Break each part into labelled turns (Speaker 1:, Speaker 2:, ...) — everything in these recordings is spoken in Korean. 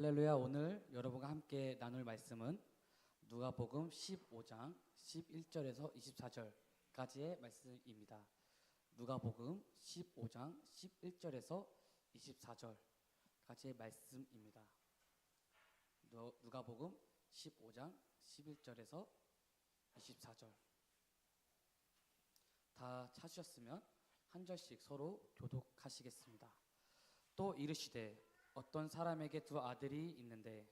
Speaker 1: 할렐루야. 오늘 여러분과 함께 나눌 말씀은 누가복음 15장 11절에서 24절까지의 말씀입니다. 누가복음 15장 11절에서 24절까지의 말씀입니다. 누가복음 15장 11절에서 24절. 다 찾으셨으면 한 절씩 서로 교독하시겠습니다. 또 이르시되 어떤 사람에게 두 아들이 있는데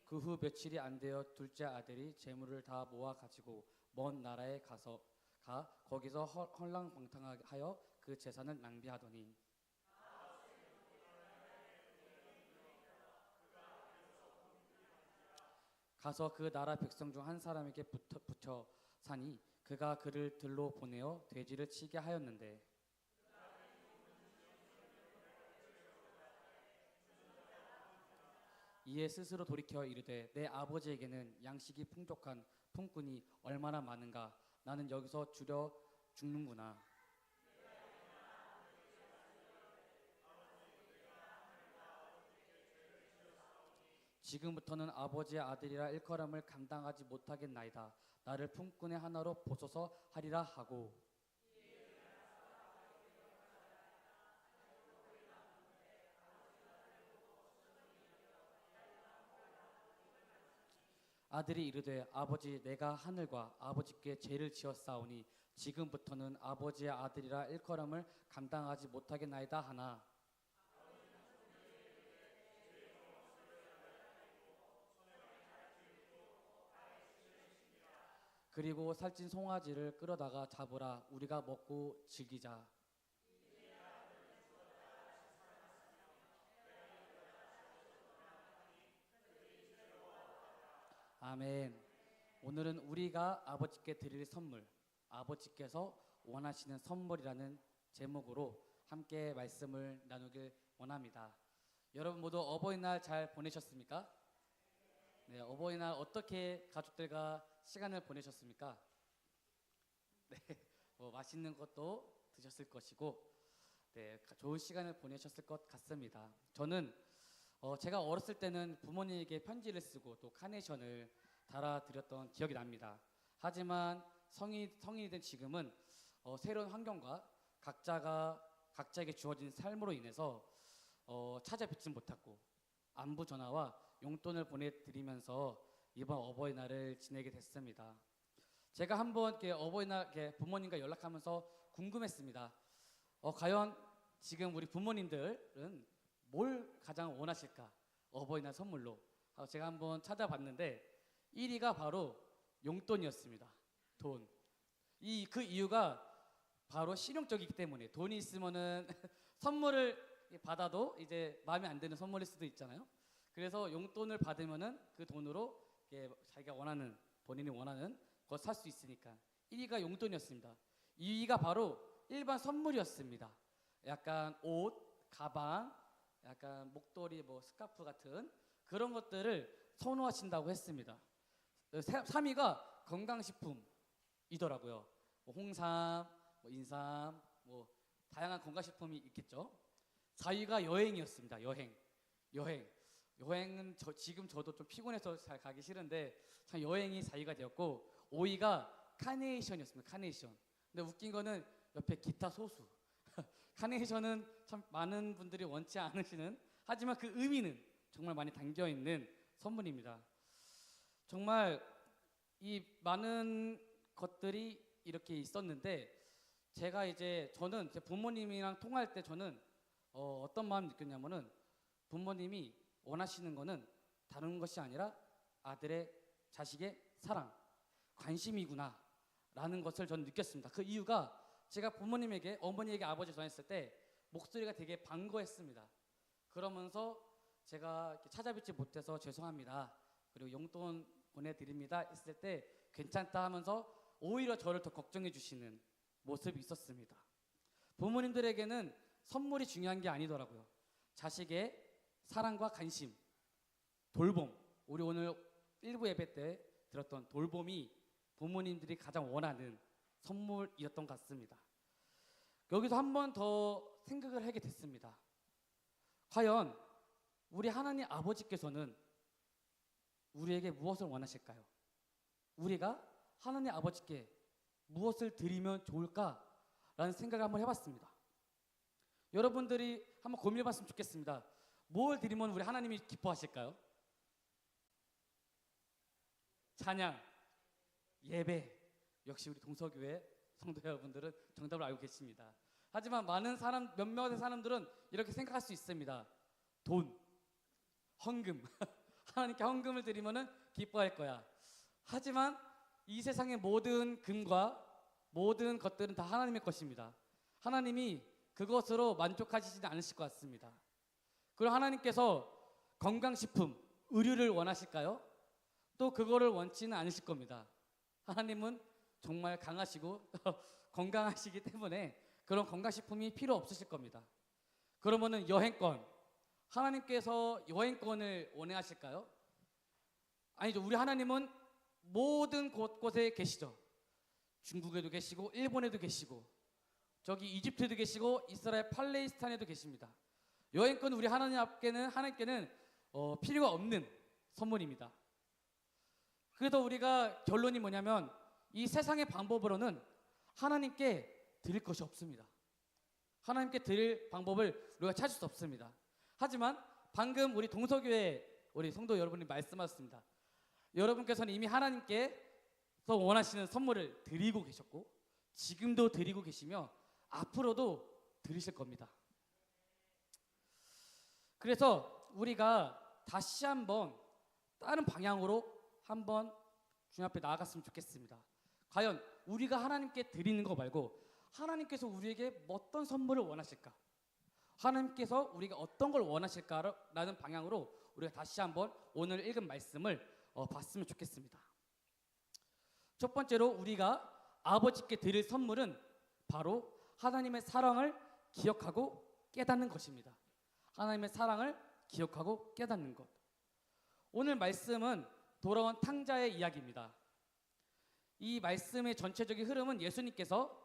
Speaker 1: 그 후 며칠이 안 되어 둘째 아들이 재물을 다 모아 가지고 먼 나라에 가 거기서 헐랑방탕하여 그 재산을 낭비하더니 가서 그 나라 백성 중 한 사람에게 붙여 사니 그가 그를 들로 보내어 돼지를 치게 하였는데 이에 스스로 돌이켜 이르되 내 아버지에게는 양식이 풍족한 품꾼이 얼마나 많은가. 나는 여기서 줄여 죽는구나. 지금부터는 아버지의 아들이라 일컬음을 감당하지 못하겠나이다. 나를 품꾼의 하나로 보소서 하리라 하고 아들이 이르되 아버지 내가 하늘과 아버지께 죄를 지었사오니 지금부터는 아버지의 아들이라 일컬음을 감당하지 못하겠나이다 하나 그리고 살찐 송아지를 끌어다가 잡으라. 우리가 먹고 즐기자. 아멘. 오늘은 우리가 아버지께 드릴 선물, 아버지께서 원하시는 선물이라는 제목으로 함께 말씀을 나누길 원합니다. 여러분 모두 어버이날 잘 보내셨습니까? 네, 어버이날 어떻게 가족들과 시간을 보내셨습니까? 네, 맛있는 것도 드셨을 것이고, 네, 좋은 시간을 보내셨을 것 같습니다. 저는 제가 어렸을 때는 부모님에게 편지를 쓰고 또 카네이션을 달아드렸던 기억이 납니다. 하지만 성인이 된 지금은 새로운 환경과 각자에게 주어진 삶으로 인해서 찾아뵙지 못하고 안부 전화와 용돈을 보내드리면서 이번 어버이날을 지내게 됐습니다. 제가 한번 이렇게 어버이날 이렇게 부모님과 연락하면서 궁금했습니다. 과연 지금 우리 부모님들은 뭘 가장 원하실까? 어버이날 선물로. 제가 한번 찾아봤는데 1위가 바로 용돈이었습니다. 돈. 그 이유가 바로 실용적이기 때문에 돈이 있으면은 선물을 받아도 이제 마음에 안 드는 선물일 수도 있잖아요. 그래서 용돈을 받으면은 그 돈으로 자기가 원하는 본인이 원하는 것 살 수 있으니까 1위가 용돈이었습니다. 2위가 바로 일반 선물이었습니다. 약간 옷, 가방, 약간 목도리, 스카프 같은 그런 것들을 선호하신다고 했습니다. 3위가 건강식품이더라고요. 홍삼, 인삼, 다양한 건강식품이 있겠죠. 4위가 여행이었습니다. 여행은 지금 저도 좀 피곤해서 잘 가기 싫은데 참 여행이 4위가 되었고 5위가 카네이션이었습니다. 카네이션. 근데 웃긴 거는 옆에 기타 소수. 카네이션은 참 많은 분들이 원치 않으시는 하지만 그 의미는 정말 많이 담겨 있는 선물입니다. 정말 이 많은 것들이 이렇게 있었는데 저는 제 부모님이랑 통화할 때 저는 어떤 마음을 느꼈냐면은 부모님이 원하시는 거는 다른 것이 아니라 자식의 사랑, 관심이구나 라는 것을 저는 느꼈습니다. 그 이유가 제가 부모님에게, 어머니에게, 아버지 전했을 때 목소리가 되게 반거했습니다. 그러면서 제가 이렇게 찾아뵙지 못해서 죄송합니다. 그리고 용돈 보내드립니다 했을 때 괜찮다 하면서 오히려 저를 더 걱정해 주시는 모습이 있었습니다. 부모님들에게는 선물이 중요한 게 아니더라고요. 자식의 사랑과 관심, 돌봄. 우리 오늘 1부 예배 때 들었던 돌봄이 부모님들이 가장 원하는 선물이었던 것 같습니다. 여기서 한 번 더 생각을 하게 됐습니다. 과연 우리 하나님 아버지께서는 우리에게 무엇을 원하실까요? 우리가 하나님 아버지께 무엇을 드리면 좋을까라는 생각을 한번 해봤습니다. 여러분들이 한번 고민해봤으면 좋겠습니다. 뭘 드리면 우리 하나님이 기뻐하실까요? 찬양, 예배. 역시 우리 동서교회 성도 여러분들은 정답을 알고 계십니다. 하지만 몇몇의 사람들은 이렇게 생각할 수 있습니다. 돈, 헌금. 하나님께 헌금을 드리면은 기뻐할 거야. 하지만 이 세상의 모든 금과 모든 것들은 다 하나님의 것입니다. 하나님이 그것으로 만족하시지 않으실 것 같습니다. 그리고 하나님께서 건강식품, 의류를 원하실까요? 또 그거를 원치는 않으실 겁니다. 하나님은 정말 강하시고 건강하시기 때문에 그런 건강식품이 필요 없으실 겁니다. 그러면은 여행권, 하나님께서 여행권을 원하실까요? 아니죠. 우리 하나님은 모든 곳곳에 계시죠. 중국에도 계시고 일본에도 계시고 저기 이집트에도 계시고 이스라엘 팔레스타인에도 계십니다. 여행권 우리 하나님께는 필요가 없는 선물입니다. 그래서 우리가 결론이 뭐냐면 이 세상의 방법으로는 하나님께 드릴 것이 없습니다. 하나님께 드릴 방법을 우리가 찾을 수 없습니다. 하지만 방금 우리 동서교회 우리 성도 여러분이 말씀하셨습니다. 여러분께서는 이미 하나님께서 원하시는 선물을 드리고 계셨고 지금도 드리고 계시며 앞으로도 드리실 겁니다. 그래서 우리가 다시 한번 다른 방향으로 한번 주님 앞에 나아갔으면 좋겠습니다. 과연 우리가 하나님께 드리는 거 말고 하나님께서 우리에게 어떤 선물을 원하실까? 하나님께서 우리가 어떤 걸 원하실까라는 방향으로 우리가 다시 한번 오늘 읽은 말씀을 봤으면 좋겠습니다. 첫 번째로 우리가 아버지께 드릴 선물은 바로 하나님의 사랑을 기억하고 깨닫는 것입니다. 하나님의 사랑을 기억하고 깨닫는 것. 오늘 말씀은 돌아온 탕자의 이야기입니다. 이 말씀의 전체적인 흐름은 예수님께서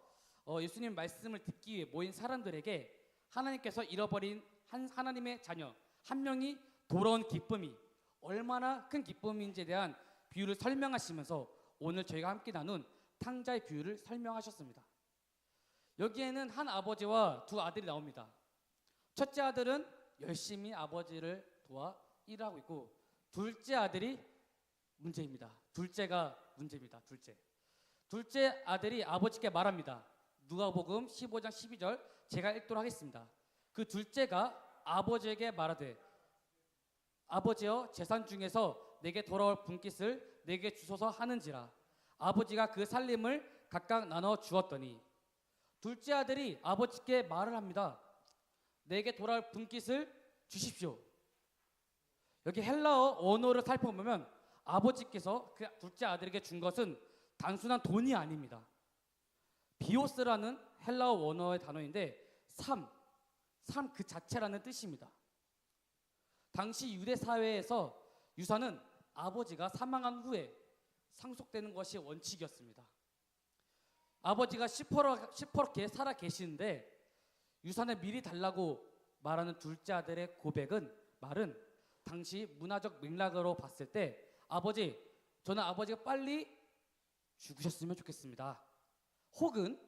Speaker 1: 예수님 말씀을 듣기 위해 모인 사람들에게 하나님께서 잃어버린 하나님의 자녀 한 명이 돌아온 기쁨이 얼마나 큰 기쁨인지에 대한 비유를 설명하시면서 오늘 저희가 함께 나눈 탕자의 비유를 설명하셨습니다. 여기에는 한 아버지와 두 아들이 나옵니다. 첫째 아들은 열심히 아버지를 도와 일하고 있고 둘째 아들이 문제입니다. 둘째가 문제입니다. 둘째 아들이 아버지께 말합니다. 누가복음 15장 12절 제가 읽도록 하겠습니다. 그 둘째가 아버지에게 말하되 아버지여 재산 중에서 내게 돌아올 분깃을 내게 주소서 하는지라. 아버지가 그 살림을 각각 나눠 주었더니 둘째 아들이 아버지께 말을 합니다. 내게 돌아올 분깃을 주십시오. 여기 헬라어 언어를 살펴보면 아버지께서 그 둘째 아들에게 준 것은 단순한 돈이 아닙니다. 비오스라는 헬라어 원어의 단어인데 삶 그 자체라는 뜻입니다. 당시 유대 사회에서 유산은 아버지가 사망한 후에 상속되는 것이 원칙이었습니다. 아버지가 시퍼렇게 살아 계시는데 유산을 미리 달라고 말하는 둘째 아들의 말은 당시 문화적 맥락으로 봤을 때 저는 아버지가 빨리 죽으셨으면 좋겠습니다. 혹은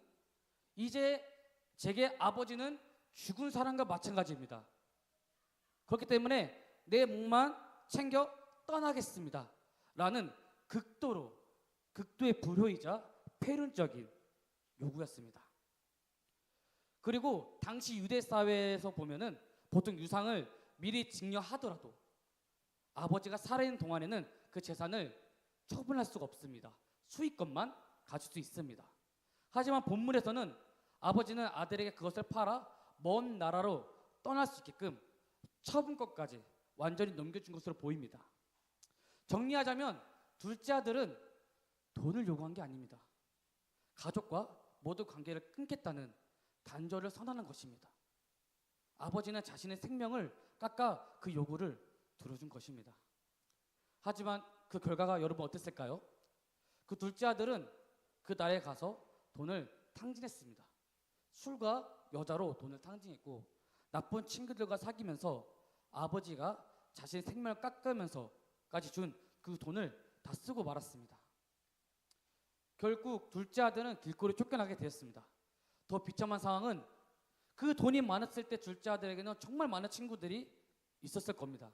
Speaker 1: 이제 제게 아버지는 죽은 사람과 마찬가지입니다. 그렇기 때문에 내 몫만 챙겨 떠나겠습니다. 라는 극도의 불효이자 폐륜적인 요구였습니다. 그리고 당시 유대 사회에서 보면은 보통 유상을 미리 증여하더라도 아버지가 살아있는 동안에는 그 재산을 처분할 수가 없습니다. 수익금만 가질 수 있습니다. 하지만 본문에서는 아버지는 아들에게 그것을 팔아 먼 나라로 떠날 수 있게끔 처분권까지 완전히 넘겨준 것으로 보입니다. 정리하자면 둘째 아들은 돈을 요구한 게 아닙니다. 가족과 모든 관계를 끊겠다는 단절을 선언한 것입니다. 아버지는 자신의 생명을 깎아 그 요구를 들어준 것입니다. 하지만 그 결과가 여러분 어땠을까요? 그 둘째 아들은 그 나라에 가서 돈을 탕진했습니다. 술과 여자로 돈을 탕진했고 나쁜 친구들과 사귀면서 아버지가 자신의 생명을 깎으면서까지 준 그 돈을 다 쓰고 말았습니다. 결국 둘째 아들은 길거리 쫓겨나게 되었습니다. 더 비참한 상황은 그 돈이 많았을 때 둘째 아들에게는 정말 많은 친구들이 있었을 겁니다.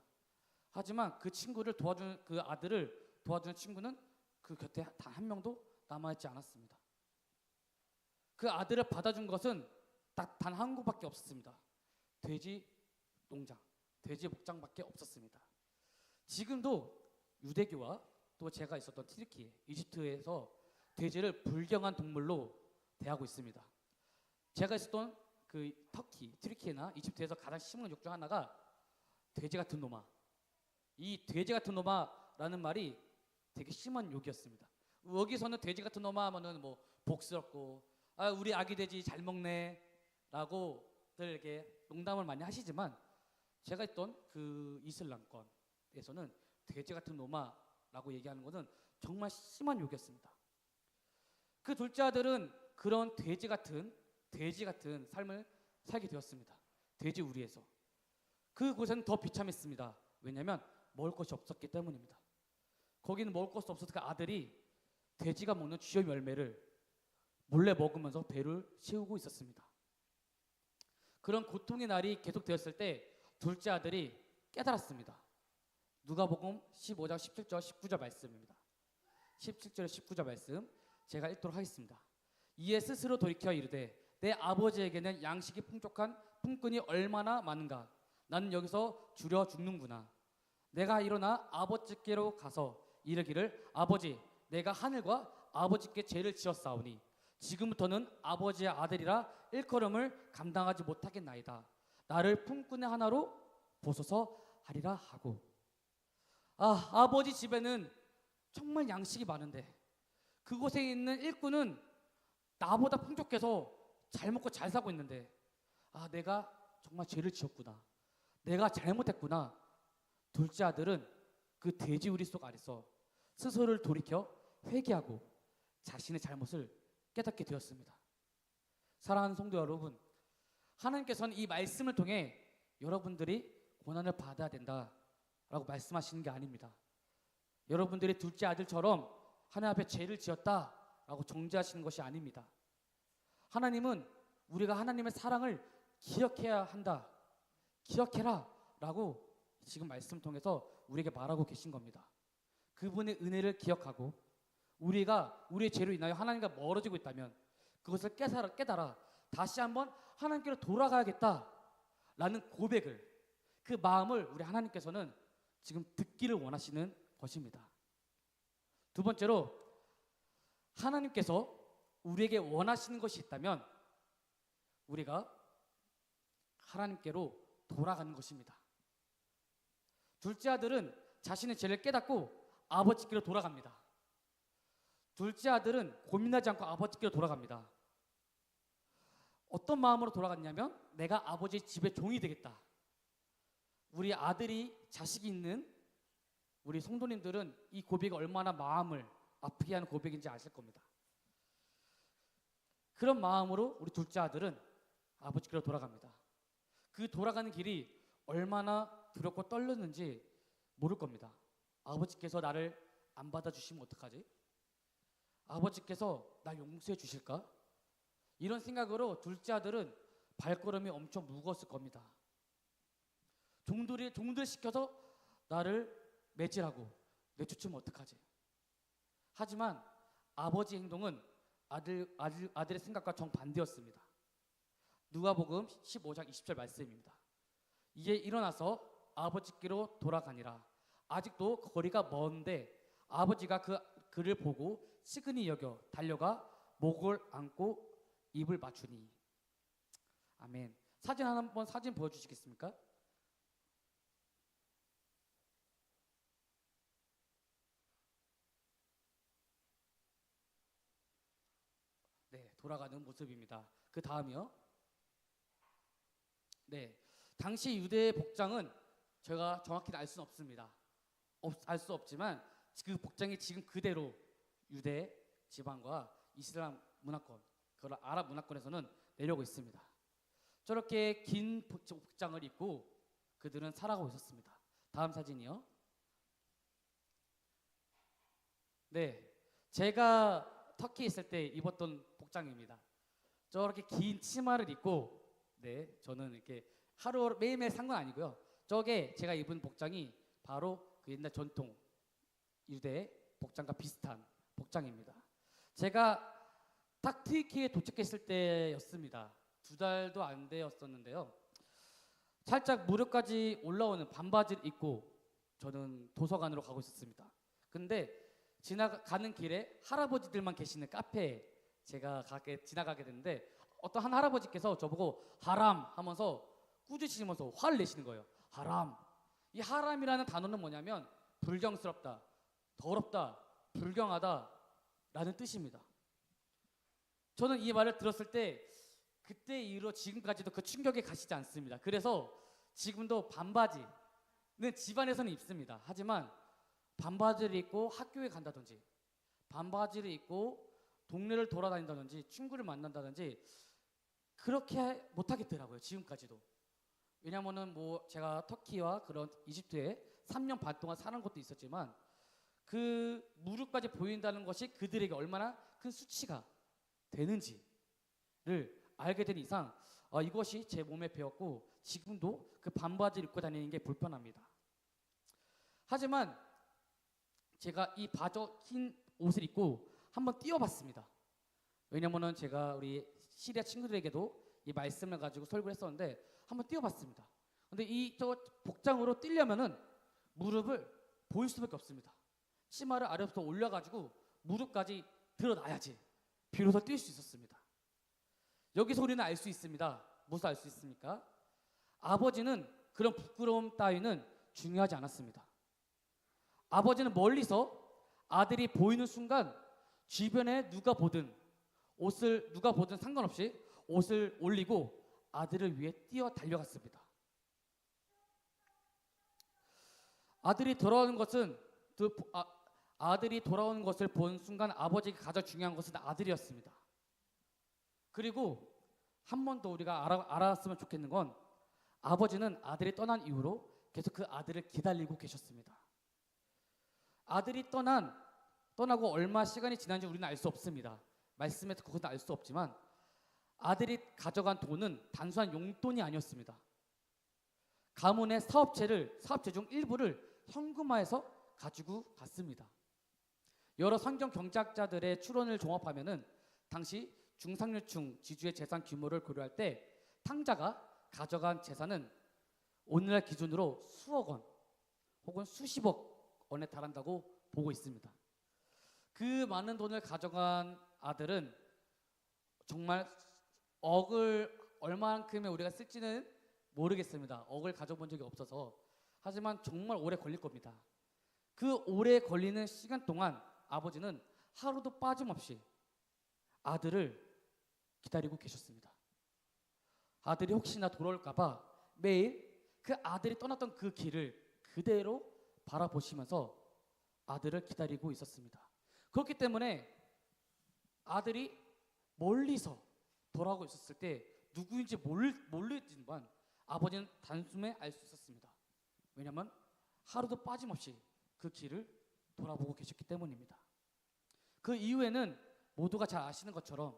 Speaker 1: 하지만 그 친구를 도와주는 그 아들을 도와주는 친구는 그 곁에 단 한 명도 남아있지 않았습니다. 그 아들을 받아준 것은 딱 단 한 곳밖에 없었습니다. 돼지 농장, 돼지 목장밖에 없었습니다. 지금도 유대교와 또 제가 있었던 튀르키예, 이집트에서 돼지를 불경한 동물로 대하고 있습니다. 제가 있었던 그 터키, 튀르키예나 이집트에서 가장 심한 욕 중 하나가 돼지 같은 놈아. 이 돼지 같은 놈아라는 말이 되게 심한 욕이었습니다. 여기서는 돼지 같은 놈아 하면은 뭐 복스럽고 아 우리 아기 돼지 잘 먹네라고들 이렇게 농담을 많이 하시지만 제가 있던 그 이슬람권에서는 돼지 같은 놈아라고 얘기하는 것은 정말 심한 욕이었습니다. 그 둘째 아들은 그런 돼지 같은 삶을 살게 되었습니다. 돼지 우리에서. 그곳에는 더 비참했습니다. 왜냐하면 먹을 것이 없었기 때문입니다. 거기는 먹을 것이 없어서 그 아들이 돼지가 먹는 쥐의 열매를 몰래 먹으면서 배를 채우고 있었습니다. 그런 고통의 날이 계속되었을 때 둘째 아들이 깨달았습니다. 누가복음 15장 17절 19절 말씀입니다. 17절 19절 말씀 제가 읽도록 하겠습니다. 이에 스스로 돌이켜 이르되 내 아버지에게는 양식이 풍족한 품꾼이 얼마나 많은가. 나는 여기서 줄여 죽는구나. 내가 일어나 아버지께로 가서 이르기를 아버지 내가 하늘과 아버지께 죄를 지었사오니 지금부터는 아버지의 아들이라 일컬음을 감당하지 못하겠나이다. 나를 품꾼의 하나로 보소서 하리라 하고. 아버지 집에는 정말 양식이 많은데 그곳에 있는 일꾼은 나보다 풍족해서 잘 먹고 잘 사고 있는데 내가 정말 죄를 지었구나. 내가 잘못했구나. 둘째 아들은 그 돼지 우리 속 아래서 스스로를 돌이켜 회개하고 자신의 잘못을 깨닫게 되었습니다. 사랑하는 성도 여러분, 하나님께서는 이 말씀을 통해 여러분들이 고난을 받아야 된다라고 말씀하시는 게 아닙니다. 여러분들이 둘째 아들처럼 하나님 앞에 죄를 지었다라고 정죄하시는 것이 아닙니다. 하나님은 우리가 하나님의 사랑을 기억해야 한다. 기억해라 라고 지금 말씀 통해서 우리에게 말하고 계신 겁니다. 그분의 은혜를 기억하고 우리가 우리의 죄로 인하여 하나님과 멀어지고 있다면 그것을 깨달아 다시 한번 하나님께로 돌아가야겠다라는 고백을, 그 마음을 우리 하나님께서는 지금 듣기를 원하시는 것입니다. 두 번째로 하나님께서 우리에게 원하시는 것이 있다면 우리가 하나님께로 돌아가는 것입니다. 둘째 아들은 자신의 죄를 깨닫고 아버지께로 돌아갑니다. 둘째 아들은 고민하지 않고 아버지께로 돌아갑니다. 어떤 마음으로 돌아갔냐면 내가 아버지의 집의 종이 되겠다. 우리 아들이 자식이 있는 우리 성도님들은 이 고백이 얼마나 마음을 아프게 하는 고백인지 아실 겁니다. 그런 마음으로 우리 둘째 아들은 아버지께로 돌아갑니다. 그 돌아가는 길이 얼마나 두렵고 떨렸는지 모를 겁니다. 아버지께서 나를 안 받아주시면 어떡하지? 아버지께서 날 용서해 주실까? 이런 생각으로 둘째 아들은 발걸음이 엄청 무거웠을 겁니다. 종들 시켜서 나를 매질하고 내쫓으면 어떡하지? 하지만 아버지의 행동은 아들의 생각과 정반대였습니다. 누가복음 15장 20절 말씀입니다. 이에 일어나서 아버지께로 돌아가니라. 아직도 거리가 먼데 아버지가 그를 보고 시근히 여겨 달려가 목을 안고 입을 맞추니. 아멘. 사진 보여주시겠습니까? 네, 돌아가는 모습입니다. 그 다음이요. 네, 당시 유대의 복장은 제가 정확히 알 수는 없습니다. 알 수 없지만 그 복장이 지금 그대로 유대 지방과 이슬람 문화권, 그런 아랍 문화권에서는 내려오고 있습니다. 저렇게 긴 복장을 입고 그들은 살아가고 있었습니다. 다음 사진이요. 네, 제가 터키에 있을 때 입었던 복장입니다. 저렇게 긴 치마를 입고, 네, 저는 이렇게 하루 매일매일 산 건 아니고요. 저게 제가 입은 복장이 바로 그 옛날 전통 유대 복장과 비슷한 복장입니다. 제가 딱 튀르키예에 도착했을 때였습니다. 2달도 안 되었었는데요. 살짝 무릎까지 올라오는 반바지를 입고 저는 도서관으로 가고 있었습니다. 근데 지나가는 길에 할아버지들만 계시는 카페에 제가 지나가게 됐는데 어떤 한 할아버지께서 저보고 하람 하면서 꾸짖으시면서 화를 내시는 거예요. 하람. 이 하람이라는 단어는 뭐냐면 불경스럽다, 더럽다, 불경하다 라는 뜻입니다. 저는 이 말을 들었을 때 그때 이후로 지금까지도 그 충격에 가시지 않습니다. 그래서 지금도 반바지는 집안에서는 입습니다. 하지만 반바지를 입고 학교에 간다든지 반바지를 입고 동네를 돌아다닌다든지 친구를 만난다든지 그렇게 못하겠더라고요. 지금까지도. 왜냐면은 뭐 제가 터키와 그런 이집트에 3년 반 동안 사는 것도 있었지만 그 무릎까지 보인다는 것이 그들에게 얼마나 큰 수치가 되는지를 알게 된 이상 이것이 제 몸에 배었고 지금도 그 반바지를 입고 다니는 게 불편합니다. 하지만 제가 이 흰 옷을 입고 한번 뛰어봤습니다. 왜냐면은 제가 우리 시리아 친구들에게도 이 말씀을 가지고 설교를 했었는데 한번 뛰어봤습니다. 근데 저 복장으로 뛰려면은 무릎을 보일 수밖에 없습니다. 치마를 아래부터 올려가지고 무릎까지 드러나야지 비로소 뛸 수 있었습니다. 여기서 우리는 알 수 있습니다. 무엇을 알 수 있습니까? 아버지는 그런 부끄러움 따위는 중요하지 않았습니다. 아버지는 멀리서 아들이 보이는 순간 주변에 누가 보든 상관없이 옷을 올리고 아들을 위해 뛰어 달려갔습니다. 아들이 돌아오는 것을 본 순간 아버지가 가장 중요한 것은 아들이었습니다. 그리고 한 번 더 우리가 알았으면 좋겠는 건 아버지는 아들이 떠난 이후로 계속 그 아들을 기다리고 계셨습니다. 아들이 떠나고 얼마 시간이 지난지 우리는 알 수 없습니다. 말씀에서 그것은 알 수 없지만 아들이 가져간 돈은 단순한 용돈이 아니었습니다. 가문의 사업체 중 일부를 현금화해서 가지고 갔습니다. 여러 성경 경제학자들의 추론을 종합하면은 당시 중상류층 지주의 재산 규모를 고려할 때 탕자가 가져간 재산은 오늘날 기준으로 수억 원 혹은 수십억 원에 달한다고 보고 있습니다. 그 많은 돈을 가져간 아들은 정말 억을 얼마만큼의 우리가 쓸지는 모르겠습니다. 억을 가져본 적이 없어서. 하지만 정말 오래 걸릴 겁니다. 그 오래 걸리는 시간 동안 아버지는 하루도 빠짐없이 아들을 기다리고 계셨습니다. 아들이 혹시나 돌아올까봐 매일 그 아들이 떠났던 그 길을 그대로 바라보시면서 아들을 기다리고 있었습니다. 그렇기 때문에 아들이 멀리서 돌아오고 있었을 때 누구인지 모르지만 아버지는 단숨에 알 수 있었습니다. 왜냐하면 하루도 빠짐없이 그 길을 돌아보고 계셨기 때문입니다. 그 이후에는 모두가 잘 아시는 것처럼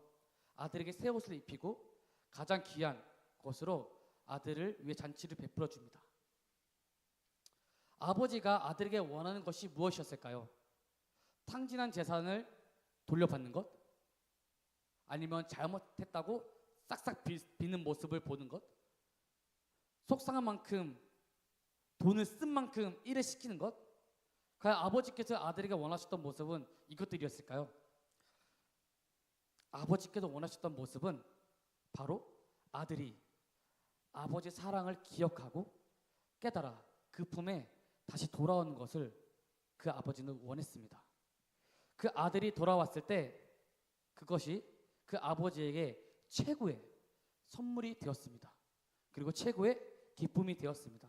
Speaker 1: 아들에게 새 옷을 입히고 가장 귀한 것으로 아들을 위해 잔치를 베풀어 줍니다. 아버지가 아들에게 원하는 것이 무엇이었을까요? 탕진한 재산을 돌려받는 것? 아니면 잘못했다고 싹싹 비는 모습을 보는 것? 속상한 만큼 돈을 쓴 만큼 일을 시키는 것? 과연 아버지께서 아들에게 원하셨던 모습은 이것들이었을까요? 아버지께서 원하셨던 모습은 바로 아들이 아버지의 사랑을 기억하고 깨달아 그 품에 다시 돌아오는 것을 그 아버지는 원했습니다. 그 아들이 돌아왔을 때 그것이 그 아버지에게 최고의 선물이 되었습니다. 그리고 최고의 기쁨이 되었습니다.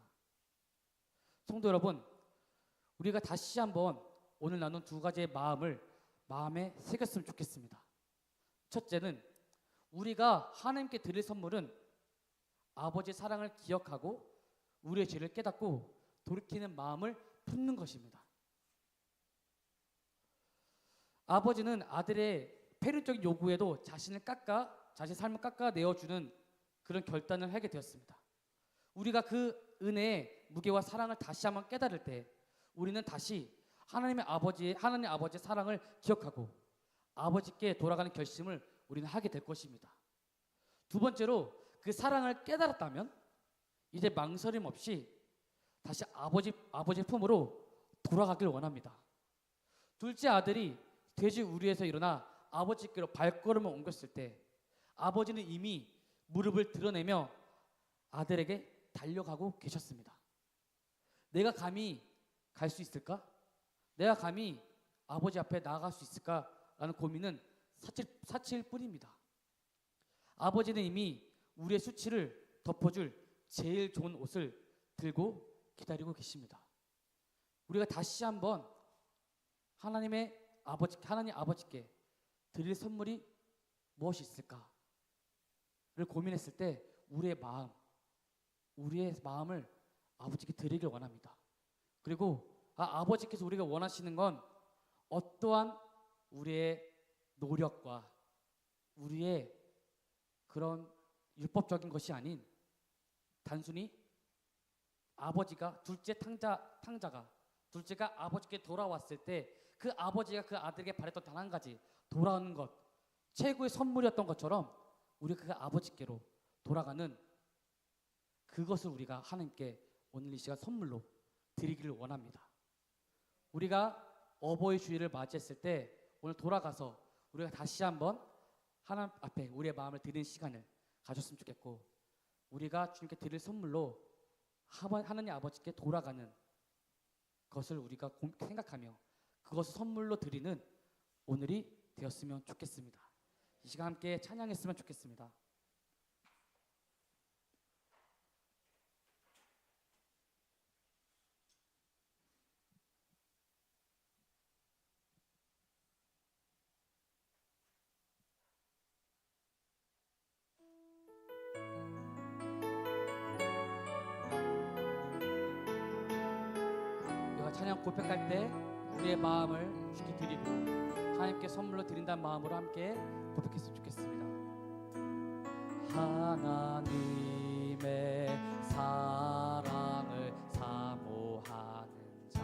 Speaker 1: 성도 여러분, 우리가 다시 한번 오늘 나눈 두 가지의 마음을 마음에 새겼으면 좋겠습니다. 첫째는 우리가 하나님께 드릴 선물은 아버지의 사랑을 기억하고 우리의 죄를 깨닫고 돌이키는 마음을 품는 것입니다. 아버지는 아들의 폐륜적인 요구에도 자신의 삶을 깎아 내어주는 그런 결단을 하게 되었습니다. 우리가 그 은혜의 무게와 사랑을 다시 한번 깨달을 때 우리는 다시 하나님 아버지의 사랑을 기억하고 아버지께 돌아가는 결심을 우리는 하게 될 것입니다. 두 번째로 그 사랑을 깨달았다면 이제 망설임 없이 다시 아버지 품으로 돌아가길 원합니다. 둘째 아들이 돼지 우리에서 일어나 아버지께로 발걸음을 옮겼을 때 아버지는 이미 무릎을 드러내며 아들에게 달려가고 계셨습니다. 내가 감히 갈 수 있을까? 내가 감히 아버지 앞에 나아갈 수 있을까라는 고민은 사치일 뿐입니다. 아버지는 이미 우리의 수치를 덮어줄 제일 좋은 옷을 들고 기다리고 계십니다. 우리가 다시 한번 하나님 아버지께 드릴 선물이 무엇이 있을까를 고민했을 때 우리의 마음을 아버지께 드리길 원합니다. 그리고 아버지께서 우리가 원하시는 건 어떠한 우리의 노력과 우리의 그런 율법적인 것이 아닌 단순히 아버지가 둘째가 아버지께 돌아왔을 때 그 아버지가 그 아들에게 바랬던 단 한 가지 돌아오는 것 최고의 선물이었던 것처럼 우리가 그 아버지께로 돌아가는 그것을 우리가 하나님께 오늘 이 시간 선물로 드리기를 원합니다. 우리가 어버이 주일을 맞이했을 때 오늘 돌아가서 우리가 다시 한번 하나님 앞에 우리의 마음을 드리는 시간을 가졌으면 좋겠고 우리가 주님께 드릴 선물로 하나님 아버지께 돌아가는 것을 우리가 생각하며 그것을 선물로 드리는 오늘이 되었으면 좋겠습니다. 이 시간 함께 찬양했으면 좋겠습니다. 우리가 찬양 고백할 때 우리의 마음을 주께 드리고 하나님께 선물로 드린다는 마음으로 함께 고백했으면 좋겠습니다. 하나님의 사랑을 사모하는 자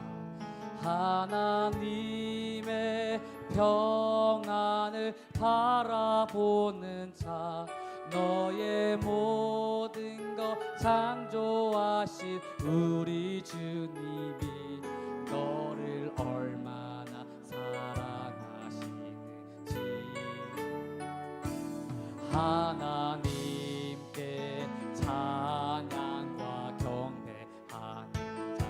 Speaker 1: 하나님의 평안을 바라보는 자 너의 모든 것 창조하신 우리 주님이 너를 얼마나 사랑하시는지 하나님께 찬양과 경배하는 자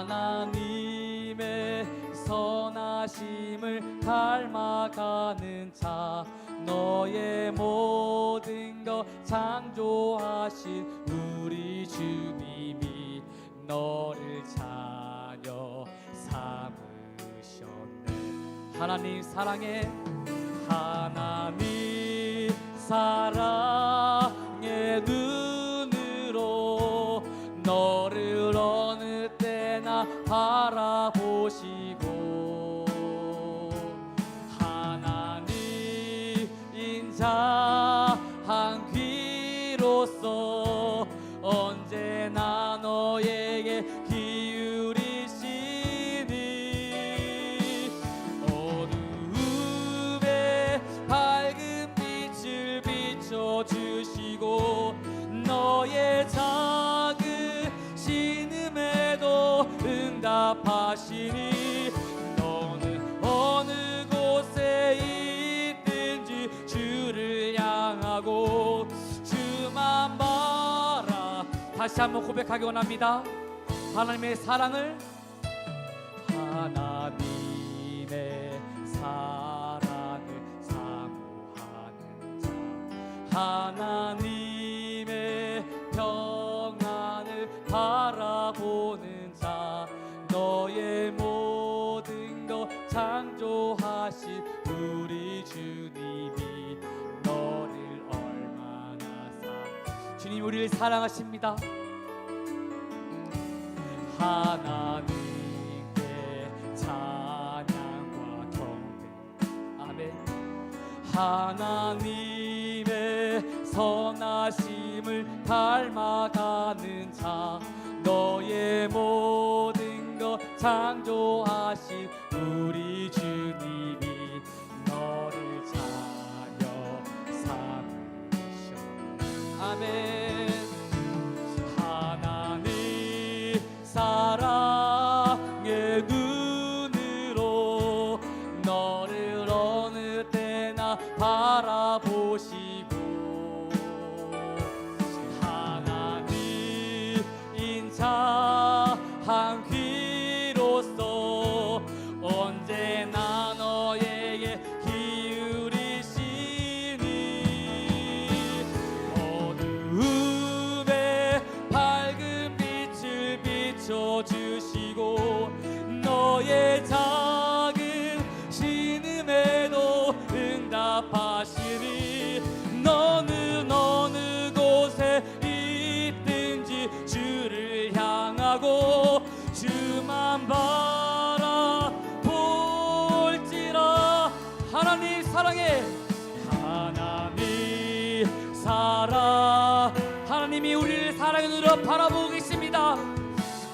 Speaker 1: 하나님의 선하심을 닮아가는 자 너의 모든 것 창조하신 우리 주님이 너를 자녀 삼으셨네. 하나님 사랑의 눈으로 너를 어느 때나 바라보시고 하나님 인자한 귀로서 언제나 너에게 기울이시니 어두움에 밝은 빛을 비춰주시고 너의 작은 신음에도 응답하시니 너는 어느 곳에 있든지 주를 향하고 주만 바라. 다시 한번 고백하기 원합니다. 하나님의 사랑을 사모하는 자 하나님의 평안을 바라보는 자 너의 모든 것 창조하 우리를 사랑하십니다. 하나님께 찬양과 경배. 아멘. 하나님의 선하심을 닮아가는 자, 너의 모든 것 창조하신 우리 주님이 너를 자녀 삼으셨. 아멘. 하나님 사랑의 눈으로 너를 어느 때나 바라보시고, 하나님 인자 한 귀로서 언제나 너에게 기울이시니, 어두움에 밝은 빛을 비춰주시고, 너의 작은 신음에도 응답하시니, 너는 어느 곳에 있든지 주를 향하고 주만 바라볼지라. 하나님 사랑해. 하나님 사랑. 하나님이 우리를 사랑의 눈으로 바라보고 계십니다.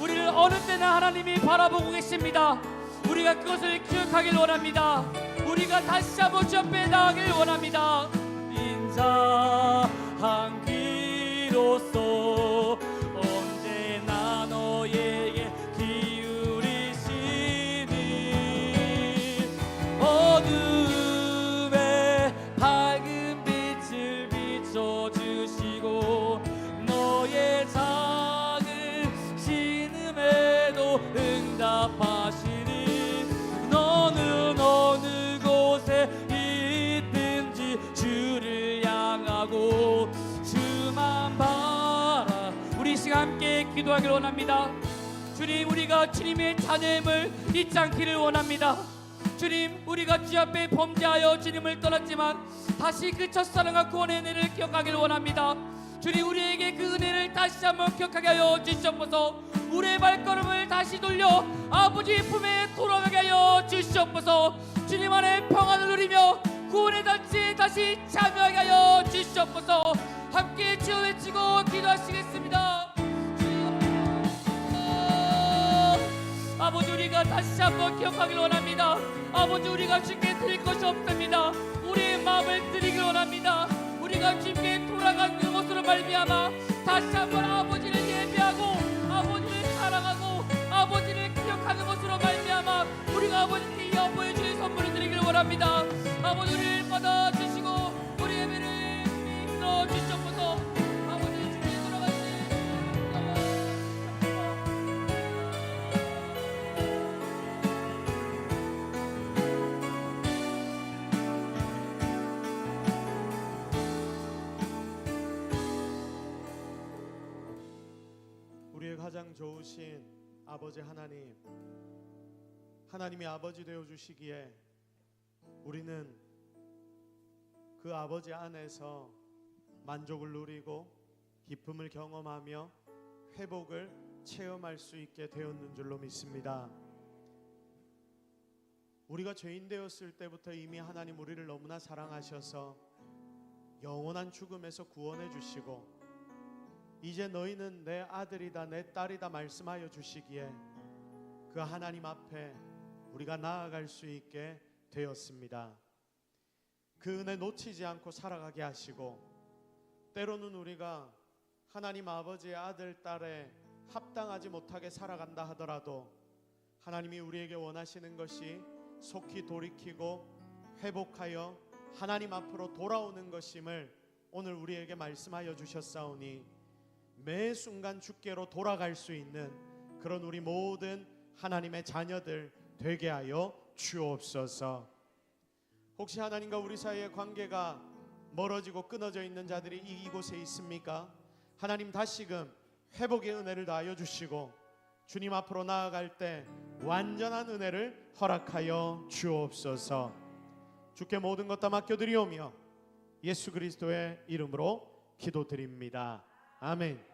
Speaker 1: 우리를 어느 때나 하나님이 바라보고 계십니다. 우리가 그것을 기억하길 원합니다. 우리가 다시 한번 주 앞에 나가길 원합니다. 인자한 귀로서 언제나 너에게 기울이시니, 어둠에 밝은 빛을 비춰주시고, 너의 작은 신음에도 응답하시니, 너는 어느 곳에 있든지 주를 향하고 주만 바라. 우리 시간 함께 기도하길 원합니다. 주님, 우리가 주님의 자녀임을 잊지 않기를 원합니다. 주님, 우리가 주 앞에 범죄하여 주님을 떠났지만 다시 그 첫사랑과 구원의 은혜를 기억하길 원합니다. 주님, 우리에게 그 은혜를 다시 한번 기억하게 하여 주시옵소서. 우리의 발걸음을 다시 돌려 아버지 품에 돌아가게 하여 주시옵소서. 주님 안에 평안을 누리며 구원의 단체에 다시 참여하게 하여 주시옵소서. 함께 주여 외치고 기도하시겠습니다. 아버지, 우리가 다시 한번 기억하길 원합니다. 아버지, 우리가 주께 드릴 것이 없습니다. 우리의 마음을 드리길 원합니다. 우리가 주께 돌아간 그것으로 말미암아 다시 한번 아버지를 예배하고 아버지를 사랑하고 아버지를 기억하는 것으로 말미암아 우리가 아버지께 여보해 주의 선물을 드리길 원합니다. 아버지, 우리를 받아주시고 우리 예배를 이끌어 주시옵소서. 아버지, 주께 돌아가신
Speaker 2: 우리의 가장 좋으신 아버지 하나님, 하나님이 아버지 되어 주시기에 우리는 그 아버지 안에서 만족을 누리고 기쁨을 경험하며 회복을 체험할 수 있게 되었는 줄로 믿습니다. 우리가 죄인 되었을 때부터 이미 하나님 우리를 너무나 사랑하셔서 영원한 죽음에서 구원해 주시고, 이제 너희는 내 아들이다 내 딸이다 말씀하여 주시기에 그 하나님 앞에 우리가 나아갈 수 있게 되었습니다. 그 은혜 놓치지 않고 살아가게 하시고, 때로는 우리가 하나님 아버지의 아들 딸에 합당하지 못하게 살아간다 하더라도 하나님이 우리에게 원하시는 것이 속히 돌이키고 회복하여 하나님 앞으로 돌아오는 것임을 오늘 우리에게 말씀하여 주셨사오니, 매 순간 주께로 돌아갈 수 있는 그런 우리 모든 하나님의 자녀들 되게 하여 주옵소서. 혹시 하나님과 우리 사이의 관계가 멀어지고 끊어져 있는 자들이 이곳에 있습니까? 하나님 다시금 회복의 은혜를 다하여 주시고 주님 앞으로 나아갈 때 완전한 은혜를 허락하여 주옵소서. 주께 모든 것 다 맡겨드리오며 예수 그리스도의 이름으로 기도드립니다. 아멘.